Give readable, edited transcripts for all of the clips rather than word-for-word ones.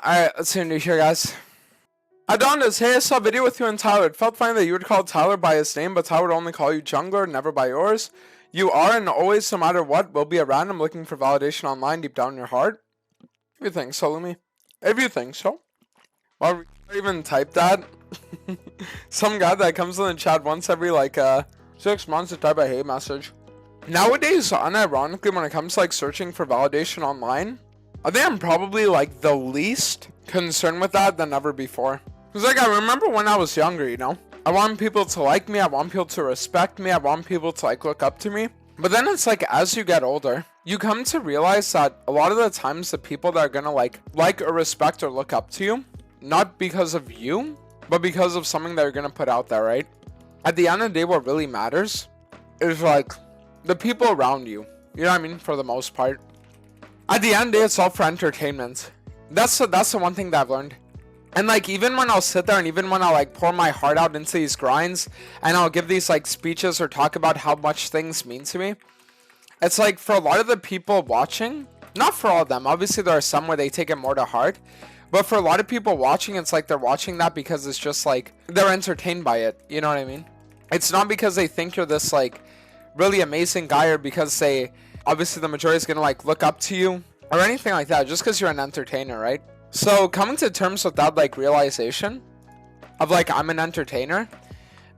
Alright, let's see new here, guys. Adonis, hey, I saw a video with you and Tyler. It felt funny that you would call Tyler by his name, but Tyler would only call you Jungler, never by yours. You are and always, no matter what, will be a random looking for validation online deep down in your heart. If you think so, Lumi. If you think so. Why even type that? Some guy that comes in the chat once every 6 months to type a hate message. Nowadays, unironically, when it comes to searching for validation online, I think I'm probably the least concerned with that than ever before. Because I remember when I was younger, I want people to like me, I want people to respect me, I want people to look up to me. But then it's as you get older, you come to realize that a lot of the times the people that are gonna like or respect or look up to you, not because of you, but because of something that you're gonna put out there, right? At the end of the day, what really matters is the people around you. You know what I mean? For the most part. At the end of the day, it's all for entertainment. That's the one thing that I've learned. And even when I'll sit there and even when I'll pour my heart out into these grinds and I'll give these speeches or talk about how much things mean to me, it's for a lot of the people watching, not for all of them, obviously there are some where they take it more to heart, but for a lot of people watching, it's they're watching that because it's just they're entertained by it. You know what I mean? It's not because they think you're this really amazing guy, or because they, obviously the majority is gonna look up to you or anything like that, just because you're an entertainer, right? So coming to terms with that realization of I'm an entertainer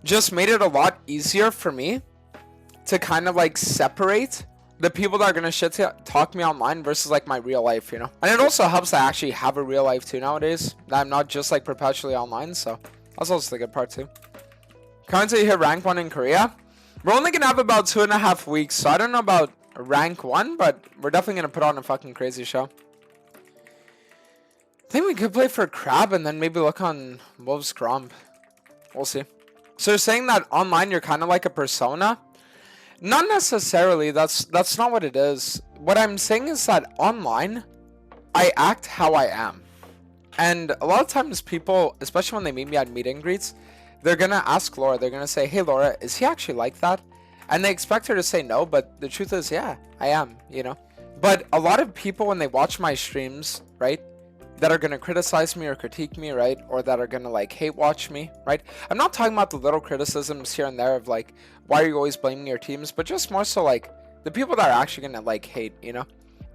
just made it a lot easier for me to kind of separate the people that are gonna shit talk me online versus my real life, And it also helps that I actually have a real life too nowadays, that I'm not just perpetually online, so that's also the good part too. Currently here rank 1 in Korea. We're only gonna have about 2.5 weeks, so I don't know about rank 1, but we're definitely gonna put on a fucking crazy show. I think we could play for Crab and then maybe look on Wolves Gromp. We'll see. So you're saying that online you're kind of like a persona? Not necessarily. That's not what it is. What I'm saying is that online, I act how I am. And a lot of times people, especially when they meet me at meet and greets, they're going to ask Laura. They're going to say, hey, Laura, is he actually like that? And they expect her to say no, but the truth is, yeah, I am, But a lot of people, when they watch my streams, right, that are going to criticize me or critique me, right, or that are going to hate watch me, right? I'm not talking about the little criticisms here and there of why are you always blaming your teams, but just more so the people that are actually going to hate,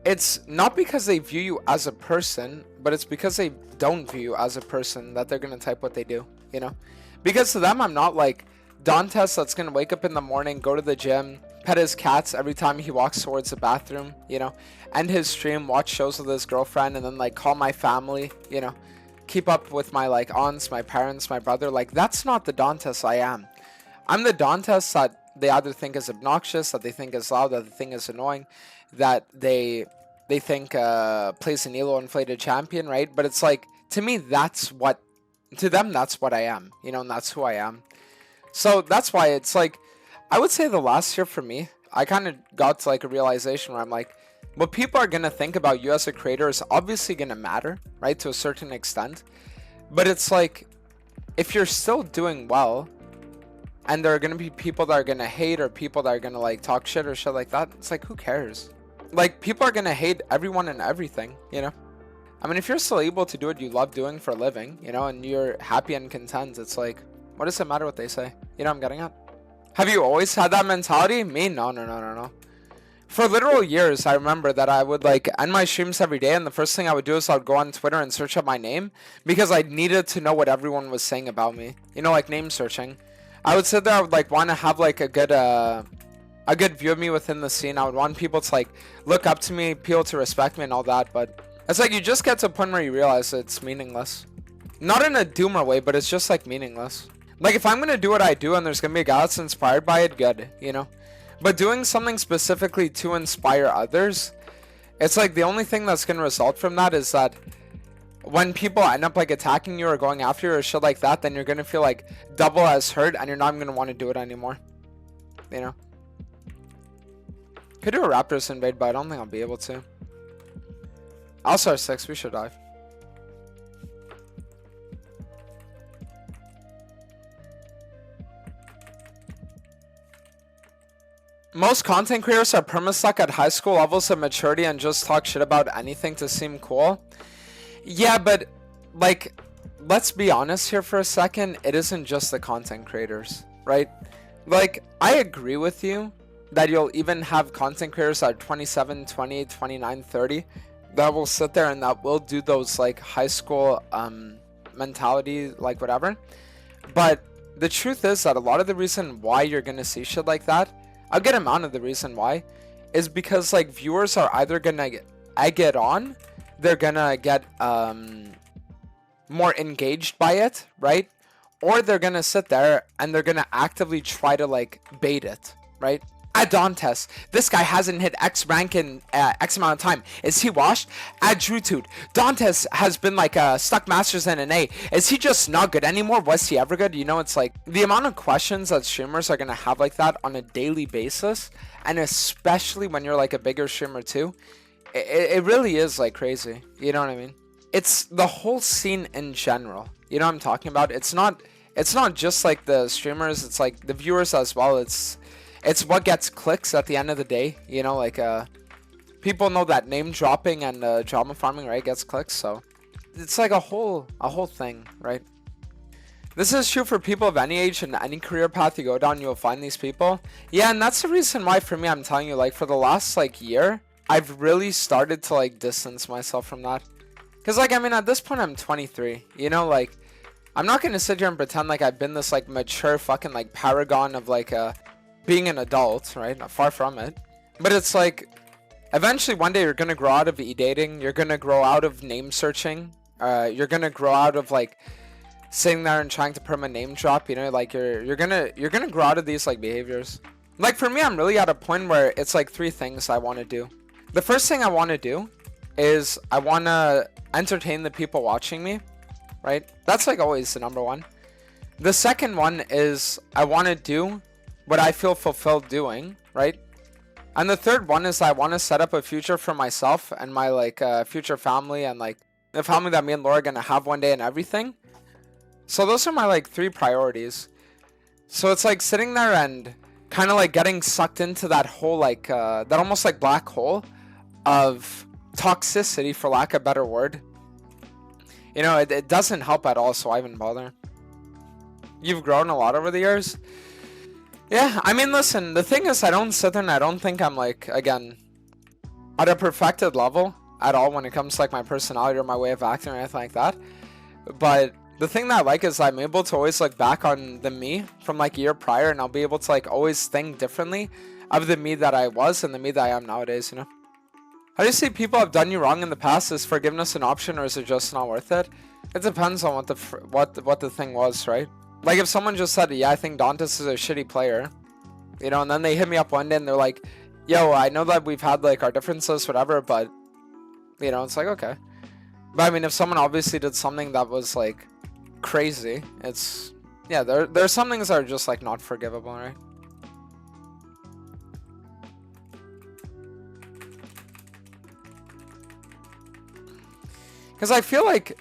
It's not because they view you as a person, but it's because they don't view you as a person that they're going to type what they do, Because to them, I'm not Dantes that's going to wake up in the morning, go to the gym, pet his cats every time he walks towards the bathroom, end his stream, watch shows with his girlfriend, and then call my family, keep up with my aunts, my parents, my brother. That's not the Dantes I am. I'm the Dantes that they either think is obnoxious, that they think is loud, that they think is annoying, that they think plays an elo inflated champion, right? But it's to me, that's what, to them, that's what I am, and that's who I am. So that's why it's I would say the last year for me, I kind of got to a realization where I'm what people are going to think about you as a creator is obviously going to matter, right, to a certain extent. But it's if you're still doing well, and there are going to be people that are going to hate, or people that are going to talk shit or shit like that, it's who cares? People are going to hate everyone and everything, I mean, if you're still able to do what you love doing for a living, and you're happy and content, it's what does it matter what they say? I'm getting at. Have you always had that mentality? Me? No. For literal years, I remember that I would end my streams every day, and the first thing I would do is I would go on Twitter and search up my name because I needed to know what everyone was saying about me. Name searching. I would sit there, I would want to have a good view of me within the scene. I would want people to look up to me, people to respect me and all that, but it's you just get to a point where you realize it's meaningless. Not in a doomer way, but it's just meaningless. If I'm going to do what I do and there's going to be a guy that's inspired by it, good, But doing something specifically to inspire others, it's the only thing that's going to result from that is that when people end up attacking you or going after you or shit like that, then you're going to feel double as hurt and you're not going to want to do it anymore. Could do a Raptors invade, but I don't think I'll be able to. Also, 6, we should dive. Most content creators are perma-stuck at high school levels of maturity and just talk shit about anything to seem cool. Yeah, but like, let's be honest here for a second. It isn't just the content creators, right? Like, I agree with you that you'll even have content creators at 27, 28, 29, 30 that will sit there and that will do those like high school mentality, like whatever. But the truth is that a lot of the reason why you're gonna see shit like that, a good amount of the reason why, is because like viewers are either gonna egg it on, they're gonna get more engaged by it, right? Or they're gonna sit there and they're gonna actively try to like bait it, right? At Dantes, this guy hasn't hit X rank in X amount of time. Is he washed? At Drutude, Dantes has been like stuck masters in an A. Is he just not good anymore? Was he ever good? You know, it's like the amount of questions that streamers are gonna have like that on a daily basis, and especially when you're like a bigger streamer too, it really is like crazy. You know what I mean? It's the whole scene in general. You know what I'm talking about? It's not just like the streamers, it's like the viewers as well. It's what gets clicks at the end of the day. You know, like people know that name dropping and drama farming, right, gets clicks. So it's like a whole thing, right? This is true for people of any age and any career path you go down, you'll find these people. Yeah, and that's the reason why for me, I'm telling you, like for the last like year, I've really started to like distance myself from that. Cause like, I mean, at this point I'm 23, you know, like I'm not gonna sit here and pretend like I've been this like mature fucking like paragon of like being an adult, right? Far from it. But it's like, eventually one day you're gonna grow out of e-dating, you're gonna grow out of name searching, you're gonna grow out of like sitting there and trying to perma name drop, you know, like you're gonna grow out of these like behaviors. Like for me, I'm really at a point where it's like 3 things I want to do. The first thing I want to do is I want to entertain the people watching me, right? That's like always the number one. The second one is I want to do what I feel fulfilled doing, right? And the third one is I want to set up a future for myself and my like future family and like the family that me and Laura are gonna have one day and everything. So those are my like 3 priorities. So it's like sitting there and kind of like getting sucked into that whole like that almost like black hole of toxicity, for lack of a better word. You know, it doesn't help at all, so I wouldn't bother. You've grown a lot over the years. Yeah, I mean, listen, the thing is, I don't sit there and I don't think I'm like, again, at a perfected level at all when it comes to like my personality or my way of acting or anything like that. But the thing that I like is I'm able to always look back on the me from like a year prior, and I'll be able to like always think differently of the me that I was and the me that I am nowadays, you know? How do you say people have done you wrong in the past? Is forgiveness an option or is it just not worth it? It depends on what the thing was, right? Like if someone just said, yeah, I think Dantes is a shitty player, you know, and then they hit me up one day and they're like, yo, I know that we've had like our differences, whatever, but, you know, it's like, okay. But I mean, if someone obviously did something that was like crazy, it's, yeah, there's some things that are just like not forgivable, right? Because I feel like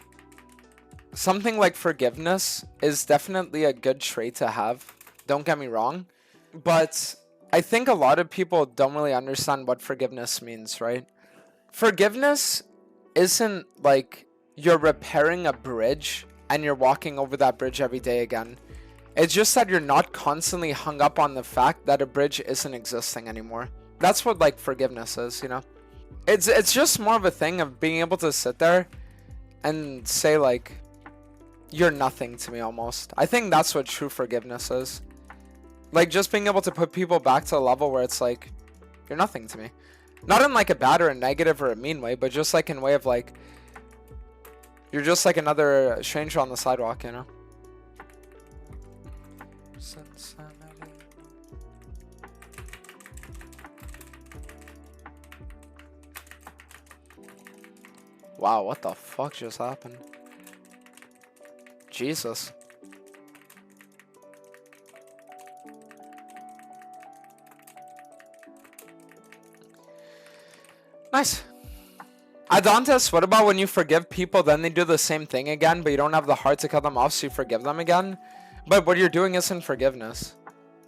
something like forgiveness is definitely a good trait to have. Don't get me wrong. But I think a lot of people don't really understand what forgiveness means, right? Forgiveness isn't like you're repairing a bridge and you're walking over that bridge every day again. It's just that you're not constantly hung up on the fact that a bridge isn't existing anymore. That's what like forgiveness is, you know? It's just more of a thing of being able to sit there and say like, you're nothing to me almost. I think that's what true forgiveness is. Like just being able to put people back to a level where it's like, you're nothing to me. Not in like a bad or a negative or a mean way, but just like in a way of like, you're just like another stranger on the sidewalk, you know? Wow, what the fuck just happened? Jesus. Nice. Adantis, what about when you forgive people, then they do the same thing again, but you don't have the heart to cut them off, so you forgive them again? But what you're doing isn't forgiveness.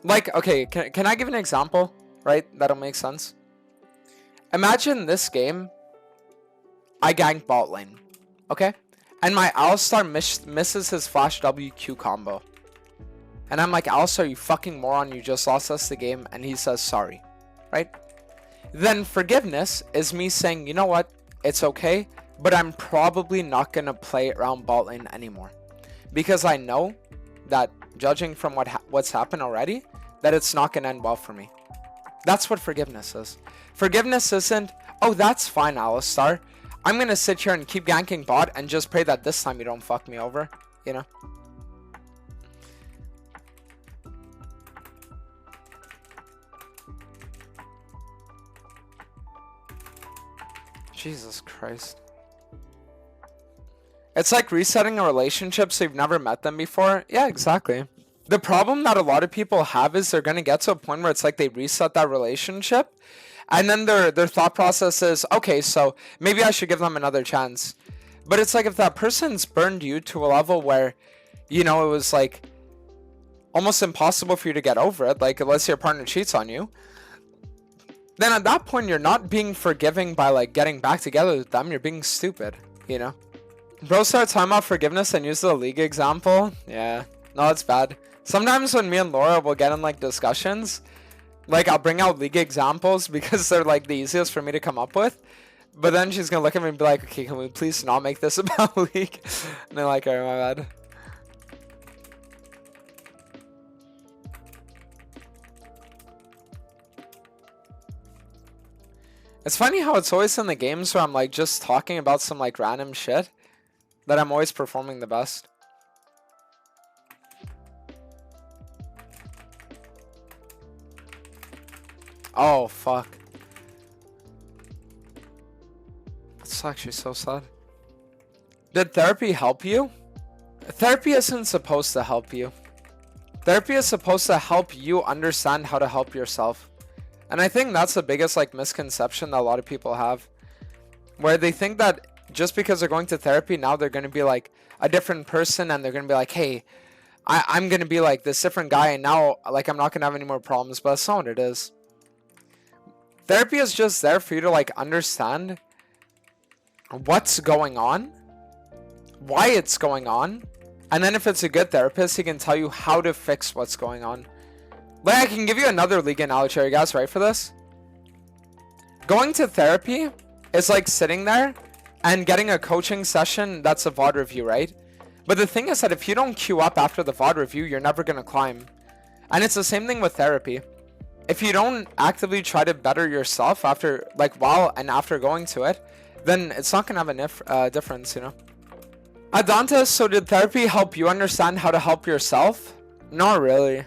Like, okay, can I give an example, right? That'll make sense. Imagine this game, I gank bot lane, okay? And my Alistar misses his flash WQ combo. And I'm like, Alistar, you fucking moron, you just lost us the game. And he says sorry, right? Then forgiveness is me saying, you know what, it's okay, but I'm probably not going to play around bot lane anymore. Because I know that, judging from what's happened already, that it's not going to end well for me. That's what forgiveness is. Forgiveness isn't, oh, that's fine, Alistar. I'm going to sit here and keep ganking bot and just pray that this time you don't fuck me over, you know? Jesus Christ. It's like resetting a relationship so you've never met them before. Yeah, exactly. The problem that a lot of people have is they're going to get to a point where it's like they reset that relationship. And then their thought process is, okay, so maybe I should give them another chance. But it's like if that person's burned you to a level where, you know, it was like almost impossible for you to get over it, like unless your partner cheats on you, then at that point you're not being forgiving by like getting back together with them, you're being stupid, you know? Bro starts talking about forgiveness and use the league example. Yeah, no, it's bad. Sometimes when me and Laura will get in like discussions, like I'll bring out league examples because they're like the easiest for me to come up with. But then she's gonna look at me and be like, okay, can we please not make this about league? And they're like, alright, my bad. It's funny how it's always in the games where I'm like just talking about some like random shit that I'm always performing the best. Oh, fuck. That's actually so sad. Did therapy help you? Therapy isn't supposed to help you. Therapy is supposed to help you understand how to help yourself. And I think that's the biggest like misconception that a lot of people have, where they think that just because they're going to therapy now they're going to be like a different person and they're going to be like, hey, I'm going to be like this different guy and now like I'm not going to have any more problems. But that's not what it is. Therapy is just there for you to like understand what's going on, why it's going on, and then if it's a good therapist, he can tell you how to fix what's going on. Like, I can give you another league analogy. Are you guys ready for this? Going to therapy is like sitting there and getting a coaching session that's a VOD review, right? But the thing is that if you don't queue up after the VOD review, you're never going to climb. And it's the same thing with therapy. If you don't actively try to better yourself after, like, while and after going to it, then it's not going to have a difference, you know? Adantis, so did therapy help you understand how to help yourself? Not really.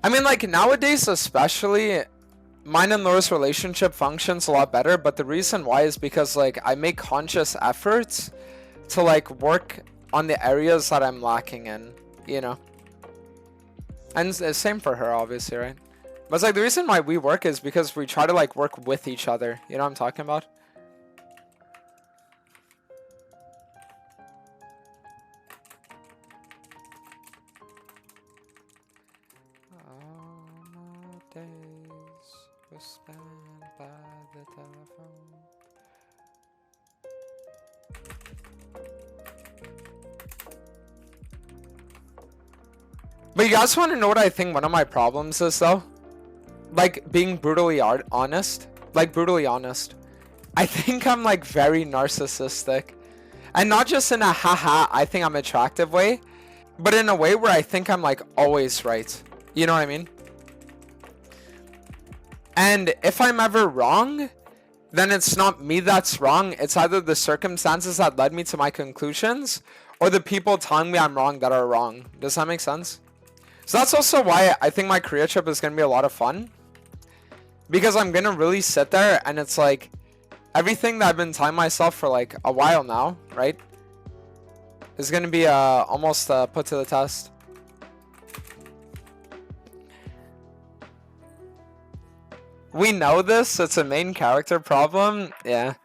I mean, like, nowadays especially, mine and Laura's relationship functions a lot better, but the reason why is because, like, I make conscious efforts to, like, work on the areas that I'm lacking in, you know? And the same for her, obviously, right? But it's like, the reason why we work is because we try to, like, work with each other. You know what I'm talking about? Spent by the telephone. But you guys want to know what I think one of my problems is, though? Like, being brutally honest. Like, brutally honest. I think I'm, like, very narcissistic. And not just in a haha, I think I'm attractive way, but in a way where I think I'm, like, always right. You know what I mean? And if I'm ever wrong, then it's not me that's wrong. It's either the circumstances that led me to my conclusions or the people telling me I'm wrong that are wrong. Does that make sense? So that's also why I think my career trip is going to be a lot of fun. Because I'm going to really sit there and it's like everything that I've been telling myself for like a while now, right? Is going to be almost put to the test. We know this, it's a main character problem. Yeah.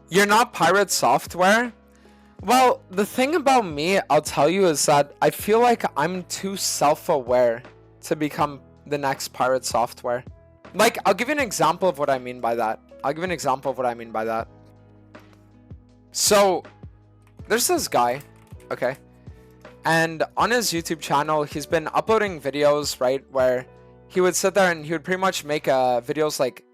You're not pirate software. Well, the thing about me, I'll tell you, is that I feel like I'm too self-aware to become the next pirate software. Like, I'll give you an example of what I mean by that. So, there's this guy, okay? And on his YouTube channel, he's been uploading videos, right? Where he would sit there and he would pretty much make videos like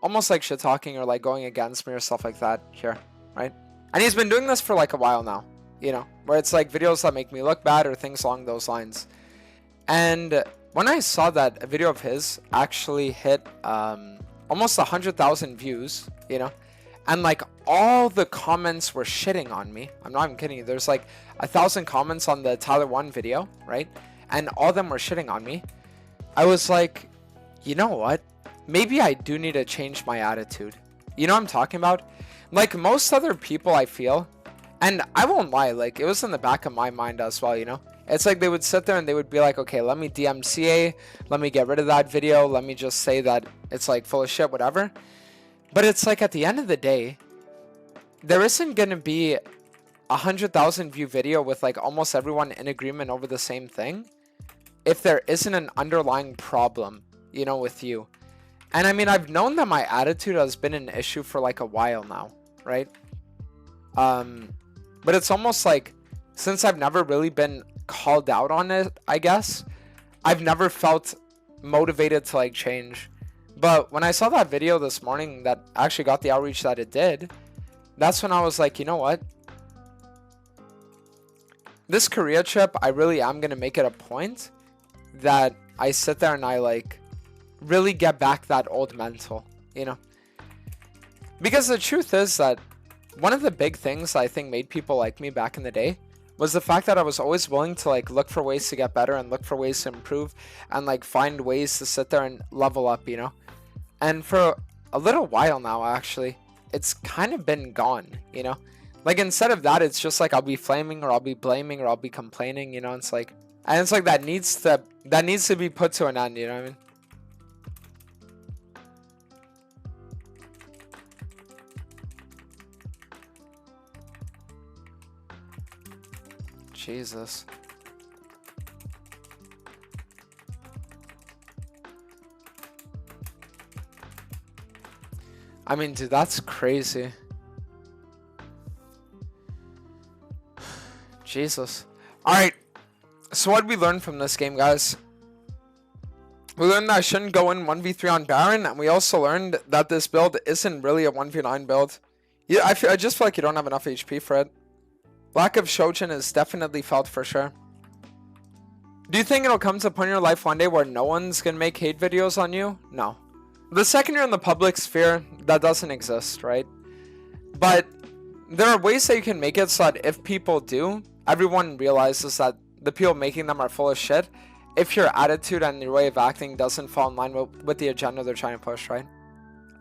almost like shit talking or like going against me or stuff like that here, right? And he's been doing this for like a while now, you know, where it's like videos that make me look bad or things along those lines. And when I saw that a video of his actually hit almost 100,000 views, you know, and like all the comments were shitting on me. I'm not even kidding you. There's like 1,000 comments on the Tyler 1 video, right? And all of them were shitting on me. I was like, you know what? Maybe I do need to change my attitude. You know what I'm talking about? Like most other people, I feel, and I won't lie, like it was in the back of my mind as well, you know? It's like they would sit there and they would be like, okay, let me DMCA, let me get rid of that video, let me just say that it's like full of shit, whatever. But it's like at the end of the day, there isn't going to be 100,000 view video with like almost everyone in agreement over the same thing if there isn't an underlying problem, you know, with you. And I mean, I've known that my attitude has been an issue for like a while now, right? But it's almost like since I've never really been called out on it, I guess, I've never felt motivated to like change. But when I saw that video this morning that actually got the outreach that it did, that's when I was like, you know what? This Korea trip, I really am going to make it a point that I sit there and I like really get back that old mental, you know? Because the truth is that one of the big things I think made people like me back in the day was the fact that I was always willing to like look for ways to get better and look for ways to improve and like find ways to sit there and level up, you know? And for a little while now, actually, it's kind of been gone, you know? Like instead of that, it's just like I'll be flaming or I'll be blaming or I'll be complaining, you know? It's like, and it's like that needs to be put to an end, you know what I mean? Jesus. I mean, dude, that's crazy. Jesus. Alright. So what did we learn from this game, guys? We learned that I shouldn't go in 1v3 on Baron, and we also learned that this build isn't really a 1v9 build. Yeah, I just feel like you don't have enough HP for it. Lack of Shojin is definitely felt for sure. Do you think it'll come to a point in your life one day where no one's gonna make hate videos on you? No. The second you're in the public sphere, that doesn't exist, right? But there are ways that you can make it so that if people do, everyone realizes that the people making them are full of shit if your attitude and your way of acting doesn't fall in line with the agenda they're trying to push, right?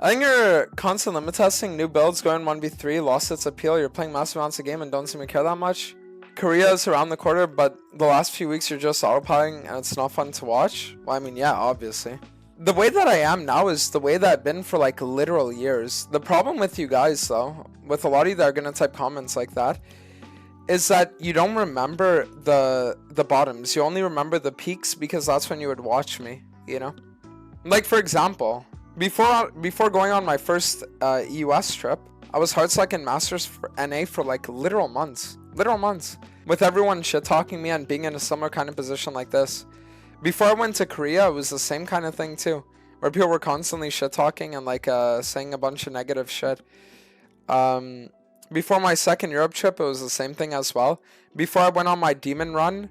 I think you're constant limit testing new builds, going 1v3, lost its appeal, you're playing massive amounts of game and don't seem to care that much. Korea is around the corner, but the last few weeks you're just autopiloting and it's not fun to watch. Well, I mean, yeah, obviously. The way that I am now is the way that I've been for like literal years. The problem with you guys though, with a lot of you that are gonna type comments like that, is that you don't remember the bottoms. You only remember the peaks because that's when you would watch me, you know? Like for example, before going on my first EUS trip, I was hard select in Masters for NA for like literal months, with everyone shit talking me and being in a similar kind of position like this. Before I went to Korea, it was the same kind of thing too, where people were constantly shit talking and like saying a bunch of negative shit. Before my second Europe trip, it was the same thing as well. Before I went on my demon run,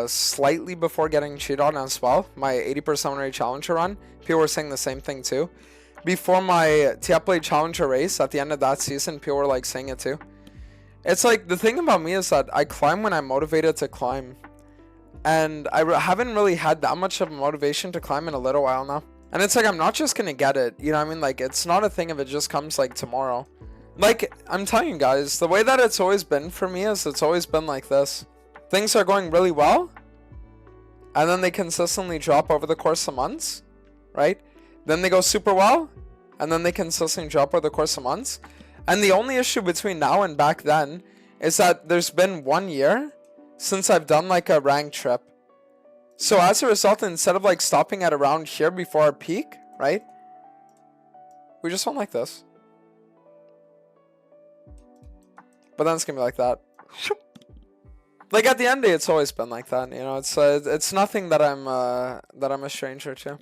slightly before getting cheated on as well, my 80% rate challenger run, people were saying the same thing too. Before my TFLA challenger race at the end of that season, people were like saying it too. It's like the thing about me is that I climb when I'm motivated to climb, and I haven't really had that much of a motivation to climb in a little while now. And it's like I'm not just gonna get it, you know what I mean? Like it's not a thing if it just comes like tomorrow. Like I'm telling you guys, the way that it's always been for me is it's always been like this. Things are going really well, and then they consistently drop over the course of months, right? Then they go super well, and then they consistently drop over the course of months. And the only issue between now and back then is that there's been 1 year since I've done like a ranked trip. So as a result, instead of like stopping at around here before our peak, right? We just went like this. But then it's gonna be like that. Like at the end of the day, it's always been like that. You know, it's nothing that I'm a stranger to.